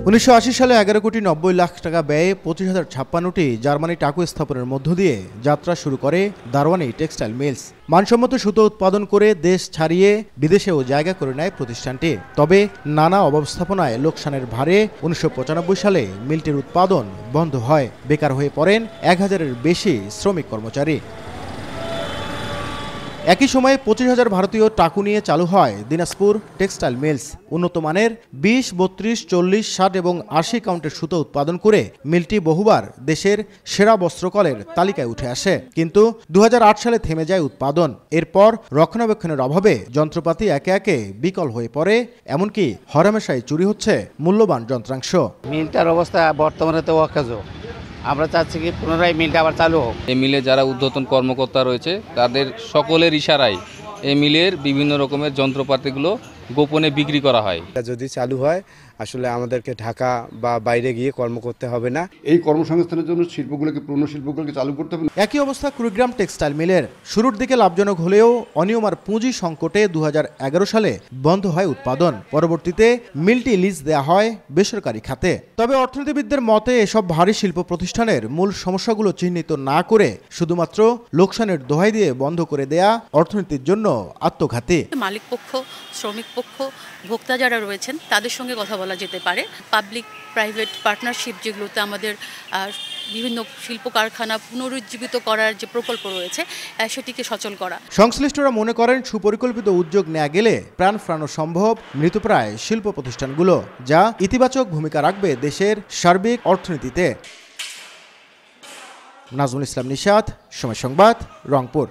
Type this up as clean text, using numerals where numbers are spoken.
1980 সালে 11,90,00,000 টাকা ব্যয়ে 25,056টি জার্মানি টাকু স্থাপনের মধ্য দিয়ে যাত্রা শুরু করে দারওয়ানি টেক্সটাইল মিলস। মানসম্মত সুতো উৎপাদন করে দেশ ছাড়িয়ে বিদেশেও জায়গা করে নেয় প্রতিষ্ঠানটি। তবে নানা অব্যবস্থাপনায় লোকসানের ভারে 1995 সালে মিলটির উৎপাদন বন্ধ হয়। বেকার হয়ে পড়েন 1000-এর বেশি শ্রমিক কর্মচারী। একই সময়ে 25,000 ভারতীয় টাকু নিয়ে চালু হয় দিনাজপুর টেক্সটাইল মিলস। উন্নত মানের 20, 32, 40, 60 এবং 80 কাউন্টের সুতো উৎপাদন করে মিলটি বহুবার দেশের সেরা বস্ত্রকলের তালিকায় উঠে আসে। কিন্তু 2008 সালে থেমে যায় উৎপাদন। এরপর রক্ষণাবেক্ষণের অভাবে যন্ত্রপাতি একে একে বিকল হয়ে পড়ে, এমনকি হরহামেশাই চুরি হচ্ছে মূল্যবান যন্ত্রাংশ। মিলটার অবস্থা বর্তমানে তো অকেজো। আমরা চাচ্ছি কি পুনরায় মিলটা আবার চালু হোক। এই মিলে যারা ঊর্ধ্বতন কর্মকর্তা রয়েছে তাদের সকলের ইশারায় এই মিলের বিভিন্ন রকমের যন্ত্রপাতিগুলো গোপনে বিক্রি করা হয়। যদি চালু হয় আসলে আমাদেরকে ঢাকা বা বাইরে গিয়ে কর্ম করতে হবে না। এই কর্মসংস্থানের জন্য পুরনো শিল্পগুলোকে চালু করতে হবে। একই অবস্থা কুড়িগ্রাম টেক্সটাইল মিলের। শুরুর দিকে লাভজনক হলেও অনিয়ম আর পুঁজি সংকটে 2011 সালে বন্ধ হয় উৎপাদন। পরবর্তীতে মিলটি লিজ দেয়া হয় বেসরকারি খাতে। তবে অর্থনীতিবিদদের মতে এসব ভারী শিল্প প্রতিষ্ঠানের মূল সমস্যাগুলো চিহ্নিত না করে শুধুমাত্র লোকসানের দোহাই দিয়ে বন্ধ করে দেয়া অর্থনীতির জন্য আত্মঘাতী। মালিক পক্ষ, শ্রমিক পক্ষ, ভোক্তা যারা রয়েছেন তাদের সঙ্গে কথা বলা যেতে পারে। পাবলিক প্রাইভেট পার্টনারশিপ যেগুলোতে আমাদের বিভিন্ন শিল্প কারখানা পুনরুজ্জীবিত করার যে প্রকল্প রয়েছে সেটিকে সচল করা। সংশ্লিষ্টরা মনে করেন সুপরিকল্পিত উদ্যোগ নেওয়া গেলে প্রাণ ফেরানো সম্ভব মৃতপ্রায় শিল্প প্রতিষ্ঠানগুলো, যা ইতিবাচক ভূমিকা রাখবে দেশের সার্বিক অর্থনীতিতে। নাজমুল ইসলাম নিশাত, সময় সংবাদ, রংপুর।